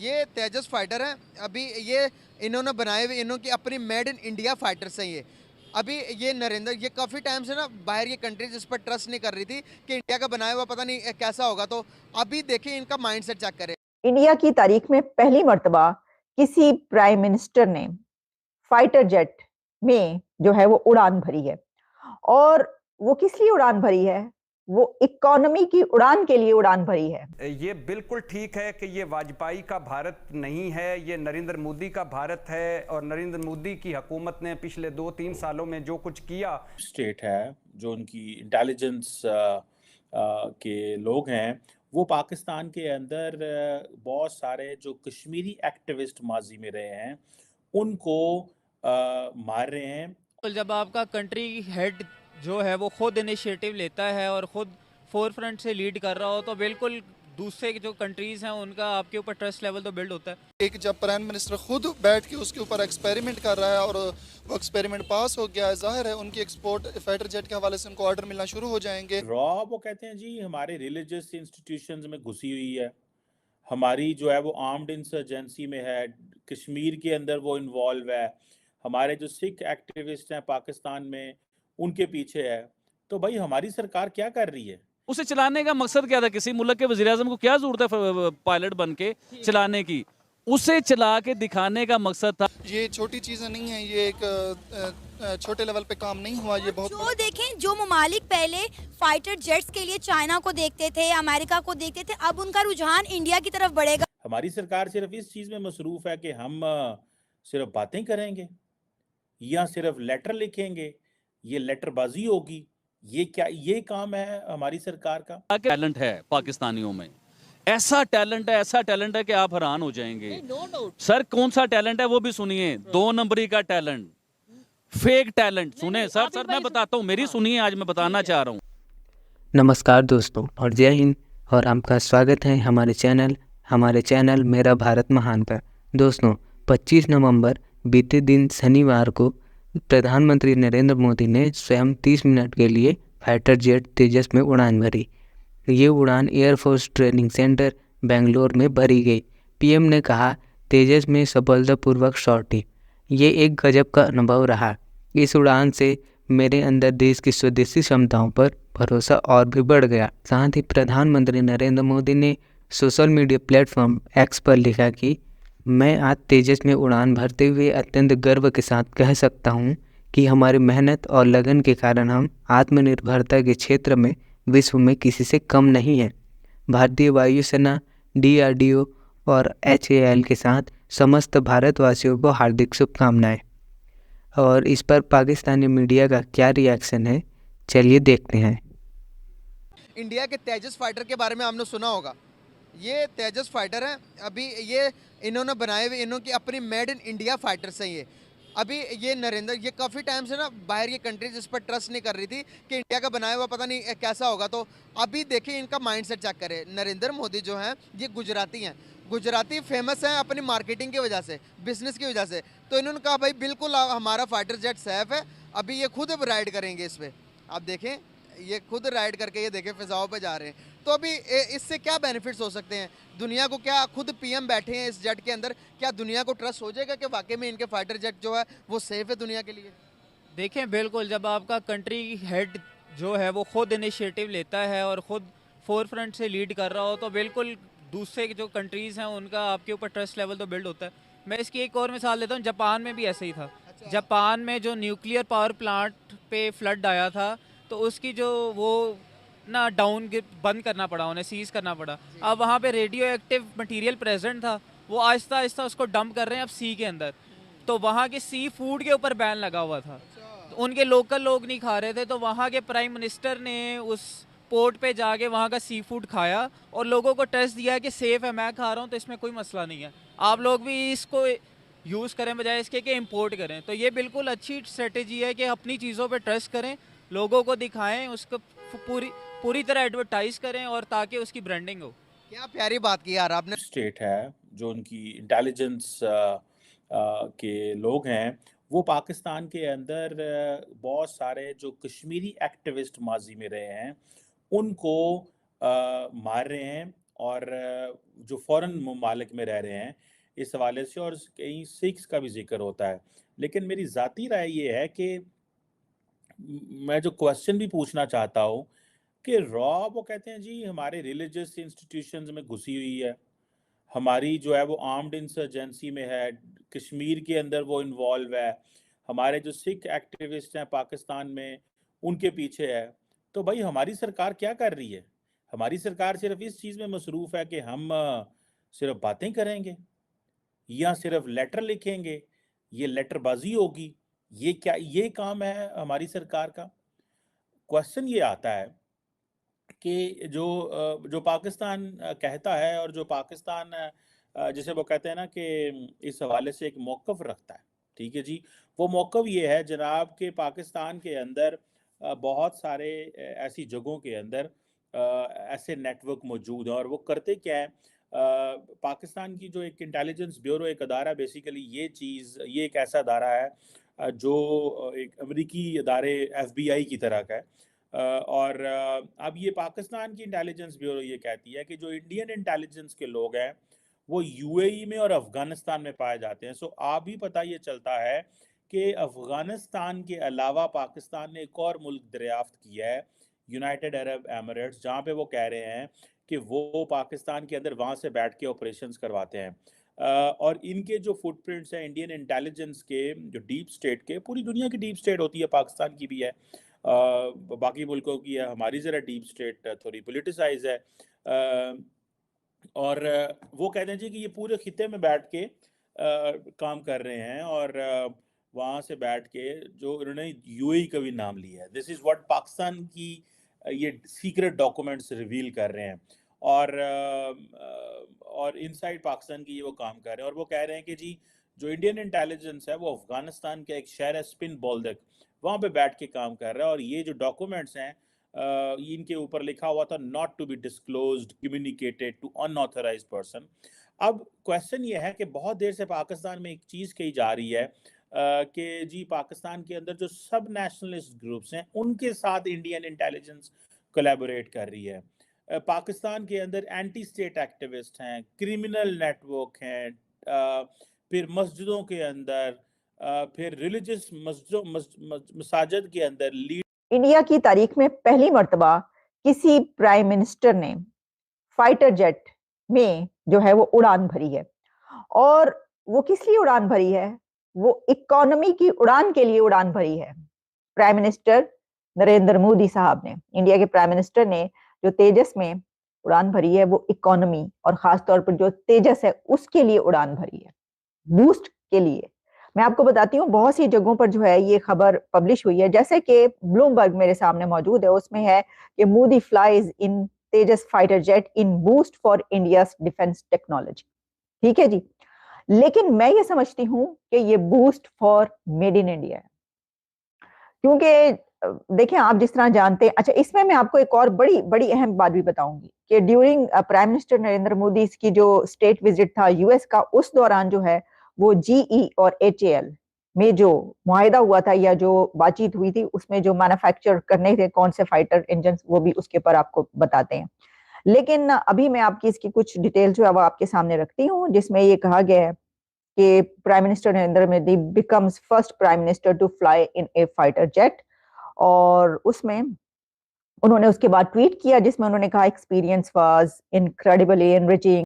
ये तेजस फाइटर है। अभी ये इन्होंने बनाए हुए, इन्होंने अपनी मेड इन इंडिया फाइटर्स हैं ये। अभी ये नरेंद्र, ये काफ़ी टाइम से ना बाहर ये कंट्रीज इस पर ट्रस्ट नहीं कर रही थी कि इंडिया का बनाया हुआ पता नहीं कैसा होगा। तो अभी देखिए इनका माइंडसेट चेक करें। इंडिया की तारीख में पहली मर्तबा किसी प्राइम मिनिस्टर ने फाइटर जेट में जो है वो उड़ान भरी है। और वो किस लिए उड़ान भरी है? वो इकोनॉमी की उड़ान के लिए उड़ान भरी है। ये बिल्कुल ठीक है कि ये वाजपेयी का भारत नहीं है, ये नरेंद्र मोदी का भारत है। और नरेंद्र मोदी की हुकूमत ने पिछले 2-3 सालों में जो कुछ किया, स्टेट है जो उनकी इंटेलिजेंस के लोग हैं, वो पाकिस्तान के अंदर बहुत सारे जो कश्मीरी एक्टिविस्ट माजी में रहे हैं उनको मार रहे हैं। तो जब आपका कंट्री हेड जो है वो खुद इनिशिएटिव लेता है और खुद फोर फ्रंट से लीड कर रहा हो, तो बिल्कुल दूसरे जो कंट्रीज़ हैं उनका आपके ऊपर ट्रस्ट लेवल तो बिल्ड होता है। एक जब प्राइम मिनिस्टर खुद बैठ के उसके ऊपर एक्सपेरिमेंट कर रहा है और वो एक्सपेरिमेंट पास हो गया है, जाहिर है उनकी एक्सपोर्ट फाइटर जेट के हवाले से उनको ऑर्डर मिलना शुरू हो जाएंगे। रॉ वो कहते हैं जी हमारे रिलीजियस इंस्टीट्यूशंस में घुसी हुई है, हमारी जो है वो आर्म्ड इंसर्जेंसी में है, कश्मीर के अंदर वो इन्वॉल्व है, हमारे जो सिख एक्टिविस्ट हैं पाकिस्तान में उनके पीछे है। तो भाई हमारी सरकार क्या कर रही है? उसे चलाने का मकसद क्या था? किसी मुल्क के वज़ीर-ए-आज़म को क्या जरूरत है पायलट बन के चलाने की? उसे चला के दिखाने का मकसद था। ये छोटी चीजें नहीं है, ये एक छोटे लेवल पे काम नहीं हुआ, ये बहुत जो देखें, जो ममालिक पहले फाइटर जेट्स के लिए चाइना को देखते थे, अमेरिका को देखते थे, अब उनका रुझान इंडिया की तरफ बढ़ेगा। हमारी सरकार सिर्फ इस चीज़ में मसरूफ़ है कि हम सिर्फ बातें करेंगे या सिर्फ लेटर लिखेंगे, ये लेटरबाजी होगी। ये क्या, ये काम है हमारी सरकार का? टैलेंट है पाकिस्तानियों में, ऐसा टैलेंट है, ऐसा टैलेंट है कि आप हैरान हो जाएंगे। सर कौन सा टैलेंट है वो भी सुनिए। 2 नंबरी का टैलेंट, फेक टैलेंट। सुने सर मैं बताता हूँ, मेरी सुनिए, आज मैं बताना चाह रहा हूँ। नमस्कार दोस्तों और जय हिंद, और आपका स्वागत है हमारे चैनल मेरा भारत महान पर। दोस्तों 25 नवंबर बीते दिन शनिवार को प्रधानमंत्री नरेंद्र मोदी ने स्वयं 30 मिनट के लिए फाइटर जेट तेजस में उड़ान भरी। ये उड़ान एयरफोर्स ट्रेनिंग सेंटर बेंगलोर में भरी गई। पीएम ने कहा, तेजस में सफलतापूर्वक सॉर्टी, ये एक गजब का अनुभव रहा। इस उड़ान से मेरे अंदर देश की स्वदेशी क्षमताओं पर भरोसा और भी बढ़ गया। साथ ही प्रधानमंत्री नरेंद्र मोदी ने सोशल मीडिया प्लेटफॉर्म एक्स पर लिखा कि मैं आज तेजस में उड़ान भरते हुए अत्यंत गर्व के साथ कह सकता हूं कि हमारी मेहनत और लगन के कारण हम आत्मनिर्भरता के क्षेत्र में विश्व में किसी से कम नहीं है। भारतीय वायुसेना, DRDO और HAL के साथ समस्त भारतवासियों को हार्दिक शुभकामनाएं। और इस पर पाकिस्तानी मीडिया का क्या रिएक्शन है, चलिए देखते हैं। इंडिया के तेजस फाइटर के बारे में आपने सुना होगा। ये तेजस फाइटर है। अभी ये इन्होंने बनाए हुए, इन्होंने अपनी मेड इन इंडिया फाइटर्स हैं ये। अभी ये नरेंद्र, ये काफ़ी टाइम से ना बाहर ये कंट्रीज इस पर ट्रस्ट नहीं कर रही थी कि इंडिया का बनाया हुआ पता नहीं कैसा होगा। तो अभी देखिए इनका माइंडसेट चेक करें। नरेंद्र मोदी जो हैं ये गुजराती हैं, गुजराती फेमस हैं अपनी मार्केटिंग की वजह से, बिजनेस की वजह से। तो इन्होंने कहा भाई बिल्कुल हमारा फाइटर जेट सेफ है। अभी ये खुद राइड करेंगे इस पर, आप देखें ये खुद राइड करके ये देखें फिजाओं पे जा रहे हैं। तो अभी इससे क्या बेनिफिट्स हो सकते हैं दुनिया को? क्या खुद पीएम बैठे हैं इस जेट के अंदर, क्या दुनिया को ट्रस्ट हो जाएगा कि वाकई में इनके फाइटर जेट जो है वो सेफ है दुनिया के लिए? देखें, बिल्कुल जब आपका कंट्री हेड जो है वो खुद इनिशिएटिव लेता है और खुद फोर फ्रंट से लीड कर रहा हो, तो बिल्कुल दूसरे जो कंट्रीज़ हैं उनका आपके ऊपर ट्रस्ट लेवल तो बिल्ड होता है। मैं इसकी एक और मिसाल देता हूँ। जापान में भी ऐसे ही था। जापान में जो न्यूक्लियर पावर प्लांट पे फ्लड आया था, तो उसकी जो वो ना बंद करना पड़ा, उन्हें सीज करना पड़ा। अब वहाँ पे रेडियो एक्टिव मटीरियल प्रेजेंट था, वो आहिस्ता आहिस्ता उसको डंप कर रहे हैं अब सी के अंदर। तो वहाँ के सी फूड के ऊपर बैन लगा हुआ था, तो उनके लोकल लोग नहीं खा रहे थे। तो वहाँ के प्राइम मिनिस्टर ने उस पोर्ट पे जाके वहाँ का सी फूड खाया और लोगों को टेस्ट दिया कि सेफ़ है, मैं खा रहा हूँ, तो इसमें कोई मसला नहीं है, आप लोग भी इसको यूज़ करें बजाय इसके कि इम्पोर्ट करें। तो ये बिल्कुल अच्छी स्ट्रेटेजी है कि अपनी चीज़ों पे ट्रस्ट करें, लोगों को दिखाएं, उसको पूरी तरह एडवर्टाइज करें और ताकि उसकी ब्रांडिंग हो। क्या प्यारी बात की यार आपने। स्टेट है जो उनकी इंटेलिजेंस के लोग हैं, वो पाकिस्तान के अंदर बहुत सारे जो कश्मीरी एक्टिविस्ट माजी में रहे हैं उनको मार रहे हैं और जो फॉरेन ममालिक में रह रहे हैं इस हवाले से, और कहीं सिख्स का भी जिक्र होता है। लेकिन मेरी ज़ाती राय ये है कि मैं जो क्वेश्चन भी पूछना चाहता हूँ कि रॉ वो कहते हैं जी हमारे रिलीजियस इंस्टीट्यूशंस में घुसी हुई है, हमारी जो है वो आर्म्ड इंसर्जेंसी में है, कश्मीर के अंदर वो इन्वॉल्व है, हमारे जो सिख एक्टिविस्ट हैं पाकिस्तान में उनके पीछे है। तो भाई हमारी सरकार क्या कर रही है? हमारी सरकार सिर्फ इस चीज़ में मसरूफ़ है कि हम सिर्फ बातें करेंगे या सिर्फ लेटर लिखेंगे, ये लेटरबाजी होगी, ये क्या ये काम है हमारी सरकार का? क्वेश्चन ये आता है कि जो पाकिस्तान कहता है और जो पाकिस्तान जिसे वो कहते हैं ना कि इस हवाले से एक मौक़िफ़ रखता है, ठीक है जी? वो मौक़िफ़ ये है जनाब कि पाकिस्तान के अंदर बहुत सारे ऐसी जगहों के अंदर ऐसे नेटवर्क मौजूद हैं, और वो करते क्या हैं? पाकिस्तान की जो एक इंटेलिजेंस ब्यूरो एक अदारा, बेसिकली ये एक ऐसा अदारा है जो एक अमेरिकी अदारे FBI की तरह का है। और अब ये पाकिस्तान की इंटेलिजेंस ब्यूरो ये कहती है कि जो इंडियन इंटेलिजेंस के लोग हैं वो UAE में और अफ़गानिस्तान में पाए जाते हैं। सो आप भी पता ये चलता है कि अफ़गानिस्तान के अलावा पाकिस्तान ने एक और मुल्क दरियाफ्त किया है, यूनाइटेड अरब एमिरेट्स, जहाँ पे वो कह रहे हैं कि वो पाकिस्तान के अंदर वहाँ से बैठ के ऑपरेशंस करवाते हैं। और इनके जो फुटप्रिंट्स हैं इंडियन इंटेलिजेंस के, जो डीप स्टेट के, पूरी दुनिया की डीप स्टेट होती है, पाकिस्तान की भी है, बाकी मुल्कों की है, हमारी ज़रा डीप स्टेट थोड़ी पोलिटिसाइज है। और वो कहते हैं जी कि ये पूरे खित्ते में बैठ के काम कर रहे हैं, और वहाँ से बैठ के जो इन्होंने UAE का भी नाम लिया है। दिस इज़ व्हाट पाकिस्तान की ये सीक्रेट डॉक्यूमेंट्स रिवील कर रहे हैं, और इनसाइड पाकिस्तान की ये वो काम कर रहे हैं, और वो कह रहे हैं कि जी जो इंडियन इंटेलिजेंस है वो अफ़गानिस्तान का एक शहर है स्पिन बोल्दक, वहाँ पे बैठ के काम कर रहा है, और ये जो डॉक्यूमेंट्स हैं इनके ऊपर लिखा हुआ था not to be disclosed communicated to unauthorised person. अब क्वेश्चन ये है कि बहुत देर से पाकिस्तान में एक चीज़ कही जा रही है कि जी पाकिस्तान के अंदर जो सब नेशनलिस्ट ग्रुप्स हैं उनके साथ इंडियन इंटेलिजेंस कोलैबोरेट कर रही है। पाकिस्तान के अंदर एंटी स्टेट एक्टिविस्ट हैं, क्रिमिनल नेटवर्क हैं, फिर मस्जिदों के अंदर, फिर रिलीजियस मसाजिद के अंदर लीड। इंडिया की तारीख में पहली मर्तबा किसी प्राइम मिनिस्टर ने फाइटर जेट में जो है वो उड़ान भरी है, और वो किस लिए उड़ान भरी है? वो इकोनॉमी की उड़ान के लिए उड़ान भरी है। प्राइम मिनिस्टर नरेंद्र मोदी साहब ने, इंडिया के प्राइम मिनिस्टर ने जो तेजस में उड़ान भरी है वो इकोनॉमी और खास तौर पर जो तेजस है उसके लिए उड़ान भरी है, बूस्ट के लिए। मैं आपको बताती हूँ बहुत सी जगहों पर जो है ये खबर पब्लिश हुई है, जैसे कि ब्लूमबर्ग मेरे सामने मौजूद है, उसमें है कि Modi flies in Tejas fighter jet in boost for India defence technology. ठीक है जी, लेकिन मैं ये समझती हूँ कि ये boost for made in India है, क्योंकि देखें आप जिस तरह जानते हैं। अच्छा, इसमें मैं आपको एक और बड़ी अहम बात भी बताऊंगी कि during prime minister Narendra Modi की जो स्टेट विजिट था US का, उस दौरान जो है वो GE और HAL में जो मुआहिदा हुआ था या जो बातचीत हुई थी उसमें जो मैन्युफैक्चर करने थे कौन से फाइटर इंजन, वो भी उसके ऊपर आपको बताते हैं। लेकिन अभी मैं आपकी इसकी कुछ डिटेल जो है वो आपके सामने रखती हूँ, जिसमें ये कहा गया है कि prime minister Narendra Modi becomes first prime minister to fly in a fighter jet, और उसमें उन्होंने उसके बाद ट्वीट किया जिसमें उन्होंने कहा एक्सपीरियंस वाज इनक्रेडिबली एनरिचिंग।